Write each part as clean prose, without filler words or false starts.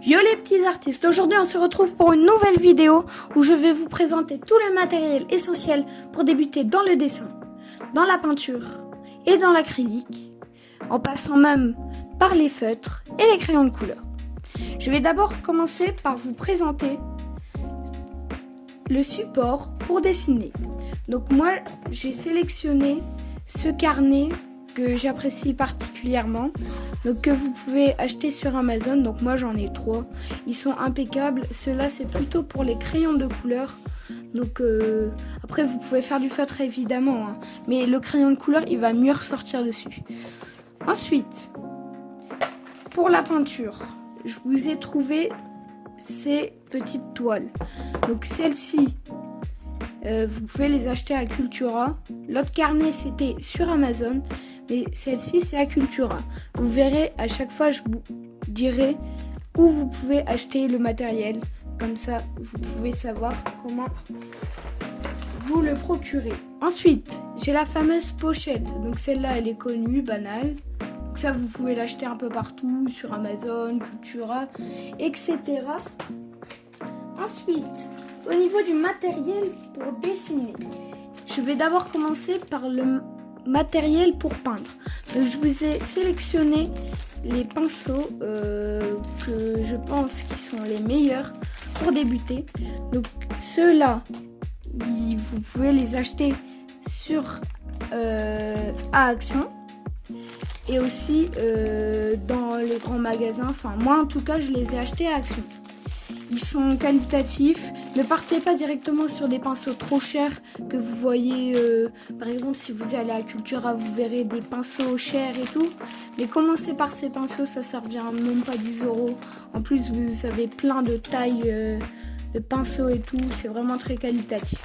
Yo les petits artistes, aujourd'hui on se retrouve pour une nouvelle vidéo où je vais vous présenter tout le matériel essentiel pour débuter dans le dessin, dans la peinture et dans l'acrylique, en passant même par les feutres et les crayons de couleur. Je vais d'abord commencer par vous présenter le support pour dessiner. Donc moi j'ai sélectionné ce carnet que j'apprécie particulièrement, donc que vous pouvez acheter sur Amazon. Donc moi j'en ai 3, ils sont impeccables. Ceux-là c'est plutôt pour les crayons de couleur, donc après vous pouvez faire du feutre évidemment, hein, mais le crayon de couleur il va mieux ressortir dessus. Ensuite, pour la peinture, je vous ai trouvé ces petites toiles. Donc celles-ci, vous pouvez les acheter à Cultura. L'autre carnet c'était sur Amazon, mais celle-ci c'est à Cultura. Vous verrez, à chaque fois je vous dirai où vous pouvez acheter le matériel. Comme ça vous pouvez savoir comment vous le procurer. Ensuite j'ai la fameuse pochette. Donc celle-là elle est connue, banale. Donc ça vous pouvez l'acheter un peu partout, sur Amazon, Cultura, etc. Ensuite, au niveau du matériel pour dessiner, je vais d'abord commencer par le matériel pour peindre. Donc, je vous ai sélectionné les pinceaux que je pense qui sont les meilleurs pour débuter. Donc ceux-là, vous pouvez les acheter sur à Action et aussi dans les grands magasins. Enfin moi en tout cas je les ai achetés à Action. Ils sont qualitatifs. Ne partez pas directement sur des pinceaux trop chers que vous voyez. Par exemple, si vous allez à Cultura, vous verrez des pinceaux chers et tout. Mais commencez par ces pinceaux, ça revient même pas 10 €. En plus, vous avez plein de tailles de pinceaux et tout. C'est vraiment très qualitatif.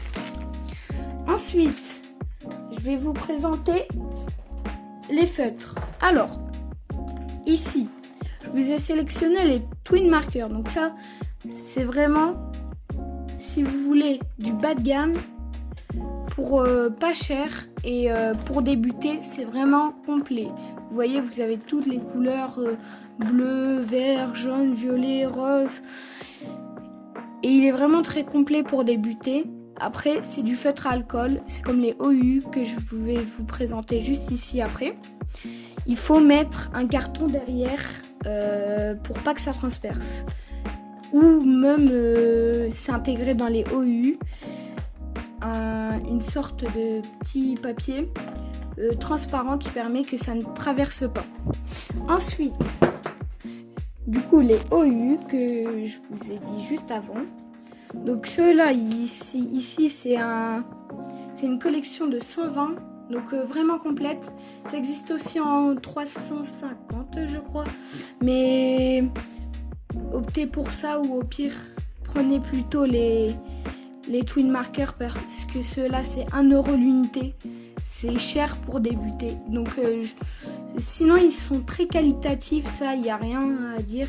Ensuite, je vais vous présenter les feutres. Alors, ici, je vous ai sélectionné les Twin Markers. Donc ça, c'est vraiment, si vous voulez, du bas de gamme pour pas cher et pour débuter, c'est vraiment complet. Vous voyez, vous avez toutes les couleurs bleu, vert, jaune, violet, rose. Et il est vraiment très complet pour débuter. Après, c'est du feutre à alcool. C'est comme les OU que je vais vous présenter juste ici après. Il faut mettre un carton derrière pour pas que ça transperce. Ou même s'intégrer dans les OU une sorte de petit papier transparent qui permet que ça ne traverse pas. Ensuite, du coup les OU que je vous ai dit juste avant. Donc ceux-là ici c'est une collection de 120, donc vraiment complète. Ça existe aussi en 350 je crois, mais optez pour ça ou au pire prenez plutôt les Twin Markers parce que ceux-là c'est 1 € l'unité. C'est cher pour débuter. Donc sinon ils sont très qualitatifs, ça il n'y a rien à dire.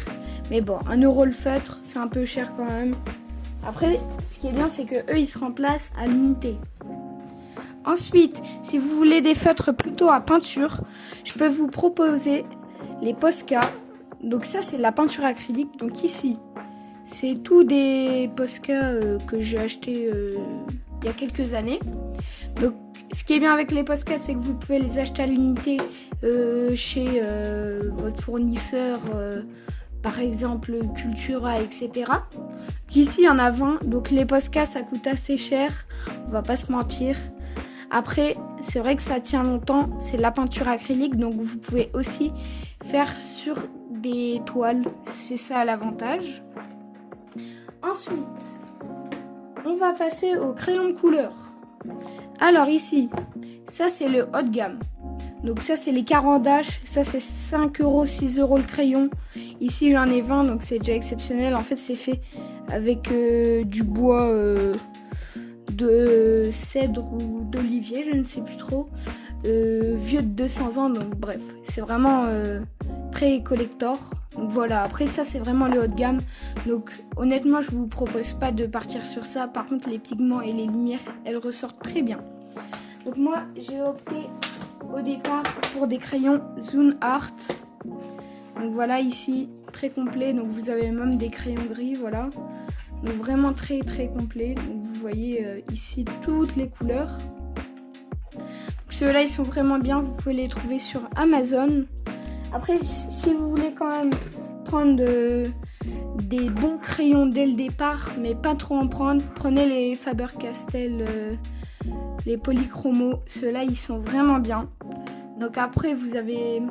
Mais bon, 1 € le feutre, c'est un peu cher quand même. Après, ce qui est bien c'est que eux ils se remplacent à l'unité. Ensuite, si vous voulez des feutres plutôt à peinture, je peux vous proposer les Posca. Donc ça c'est de la peinture acrylique. Donc ici c'est tous des Posca que j'ai acheté il y a quelques années. Donc ce qui est bien avec les Posca c'est que vous pouvez les acheter à l'unité chez votre fournisseur, par exemple Cultura, etc. Ici il y en a 20. Donc les Posca ça coûte assez cher, on va pas se mentir. Après c'est vrai que ça tient longtemps, c'est de la peinture acrylique, donc vous pouvez aussi faire sur des toiles, c'est ça l'avantage. Ensuite, on va passer au crayon de couleur. Alors ici, ça c'est le haut de gamme. Donc ça c'est les Caran-d'Ache, ça c'est 5 €, 6 € le crayon. Ici j'en ai 20, donc c'est déjà exceptionnel. En fait c'est fait avec du bois de cèdre ou d'olivier, je ne sais plus trop. Vieux de 200 ans, donc bref, c'est vraiment très collector. Donc voilà, après ça c'est vraiment le haut de gamme. Donc honnêtement je vous propose pas de partir sur ça. Par contre les pigments et les lumières elles ressortent très bien. Donc moi j'ai opté au départ pour des crayons Zoom Art. Donc voilà ici très complet. Donc vous avez même des crayons gris, voilà. Donc vraiment très complet. Donc vous voyez ici toutes les couleurs. Ceux-là ils sont vraiment bien, vous pouvez les trouver sur Amazon. Après si vous voulez quand même prendre des bons crayons dès le départ, mais pas trop en prendre, prenez les Faber-Castell, les polychromos. Ceux-là ils sont vraiment bien. Donc après vous avez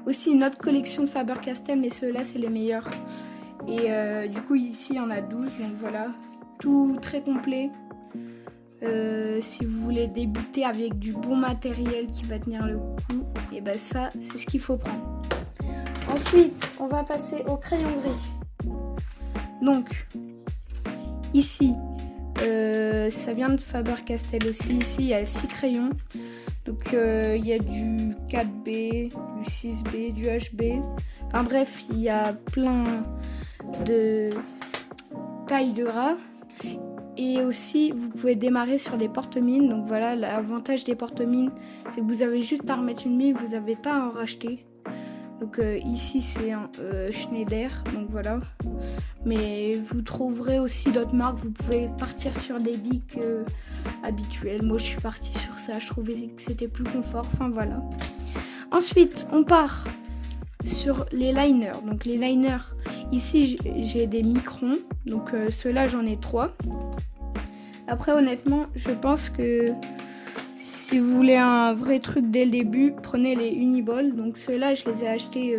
aussi une autre collection de Faber-Castell, mais ceux-là c'est les meilleurs. Et du coup ici il y en a 12, donc voilà, tout très complet. Si vous voulez débuter avec du bon matériel qui va tenir le coup, et ben ça c'est ce qu'il faut prendre. Ensuite on va passer au crayon gris. Donc ici ça vient de Faber-Castell aussi. Ici il y a 6 crayons. Donc il y a du 4B, du 6B, du HB. Enfin bref, il y a plein de tailles de gras. Et aussi, vous pouvez démarrer sur des porte-mines. Donc voilà, l'avantage des porte-mines, c'est que vous avez juste à remettre une mine, vous n'avez pas à en racheter. Donc ici, c'est un Schneider, donc voilà. Mais vous trouverez aussi d'autres marques. Vous pouvez partir sur des bics habituels. Moi, je suis partie sur ça. Je trouvais que c'était plus confort. Enfin, voilà. Ensuite, on part sur les liners. Donc les liners, ici, j'ai des microns. Donc ceux-là, j'en ai 3. Après, honnêtement, je pense que si vous voulez un vrai truc dès le début, prenez les Uniball. Donc ceux-là, je les ai achetés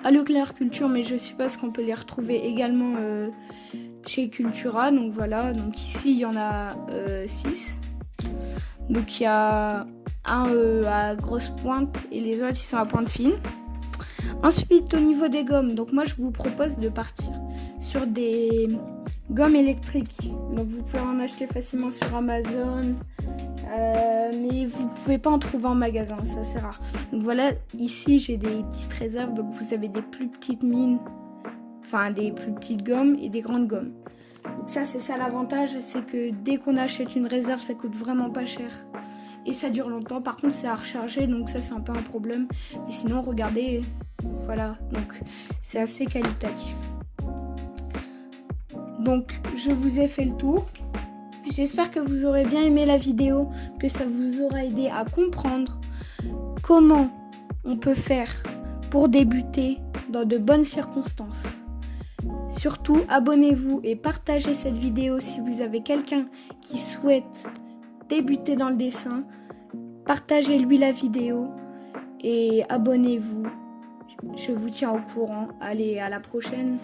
à Leclerc Culture, mais je suppose qu'on peut les retrouver également chez Cultura. Donc voilà, donc ici, il y en a 6. Donc il y a un à grosse pointe et les autres, ils sont à pointe fine. Ensuite, au niveau des gommes, donc moi, je vous propose de partir sur des gommes électriques. Donc vous pouvez en acheter facilement sur Amazon. Mais vous pouvez pas en trouver en magasin, ça c'est rare. Donc voilà, ici j'ai des petites réserves, donc vous avez des plus petites mines, enfin des plus petites gommes et des grandes gommes. Donc ça c'est ça l'avantage, c'est que dès qu'on achète une réserve, ça coûte vraiment pas cher et ça dure longtemps. Par contre c'est à recharger, donc ça c'est un peu un problème. Mais sinon regardez, voilà, donc c'est assez qualitatif. Donc je vous ai fait le tour. J'espère que vous aurez bien aimé la vidéo, que ça vous aura aidé à comprendre comment on peut faire pour débuter dans de bonnes circonstances. Surtout, abonnez-vous et partagez cette vidéo si vous avez quelqu'un qui souhaite débuter dans le dessin. Partagez-lui la vidéo et abonnez-vous. Je vous tiens au courant. Allez, à la prochaine.